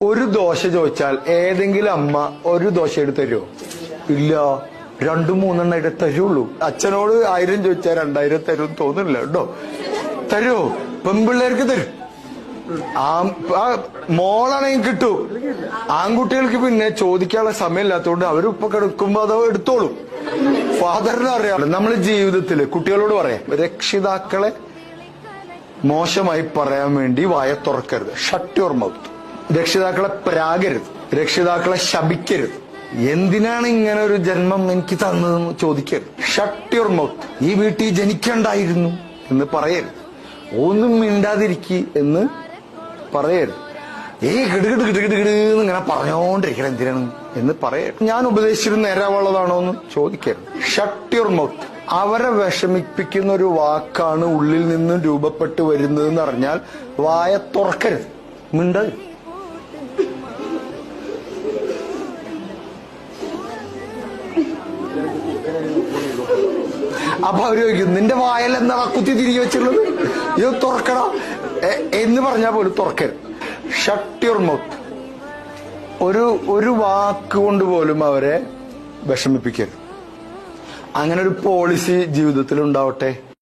ഒരു ദോശ ചോദിച്ചാൽ ഏതെങ്കിലും അമ്മ ഒരു ദോശ എടുത്ത് തരുമോ? ഇല്ല, 2-3 എടുത്ത് തരുള്ളൂ. അച്ഛനോട് 1000 ചോദിച്ചാൽ 2000 തരും തോന്നുന്നില്ല കേട്ടോ. തരുമോ? പെൺപിള്ളേർക്ക് തരും. മോളാണെങ്കിൽ കിട്ടും. ആൺകുട്ടികൾക്ക് പിന്നെ ചോദിക്കാനുള്ള സമയമില്ലാത്തതുകൊണ്ട് അവർ ഇപ്പൊ കിടക്കുമ്പോ അത് എടുത്തോളും. ഫാദറിന് അറിയാം. നമ്മൾ ജീവിതത്തില് കുട്ടികളോട് പറയാം, രക്ഷിതാക്കളെ മോശമായി പറയാൻ വേണ്ടി വായ തുറക്കരുത്. Shut your mouth. രക്ഷിതാക്കളെ പ്രാകരുത്, രക്ഷിതാക്കളെ ശപിക്കരുത്. എന്തിനാണ് ഇങ്ങനെ ഒരു ജന്മം എനിക്ക് തന്നതെന്ന് ചോദിക്കരുത്. Shut your mouth. ഈ വീട്ടിൽ ജനിക്കണ്ടായിരുന്നു എന്ന് പറയരുത്. ഒന്നും മിണ്ടാതിരിക്കി എന്ന് പറയരുത്. കിടുകിടുകിടുകിടുകിടുന്ന് ഇങ്ങനെ പറഞ്ഞോണ്ടിരിക്കണം എന്തിനാണ് എന്ന് പറയരുത്. ഞാൻ ഉപദേശിച്ചിട്ട് നേരാവുള്ളതാണോ എന്ന് ചോദിക്കരുത്. Shut your mouth. അവരെ വിഷമിപ്പിക്കുന്ന ഒരു വാക്കാണ് ഉള്ളിൽ നിന്നും രൂപപ്പെട്ടു വരുന്നതെന്ന് അറിഞ്ഞാൽ വായ തുറക്കരുത്, മിണ്ടരുത്. അപ്പൊ അവര് ചോദിക്കും, നിന്റെ വായൽ എന്താണ് കുത്തി തിരികെ വെച്ചിട്ടുള്ളത്, ഇത് തുറക്കണം എന്ന് പറഞ്ഞാൽ പോലും തുറക്കരുത്. Shut your mouth. ഒരു വാക്ക് കൊണ്ട് പോലും അവരെ വിഷമിപ്പിക്കരുത്. അങ്ങനെ ഒരു പോളിസി ജീവിതത്തിൽ ഉണ്ടാവട്ടെ.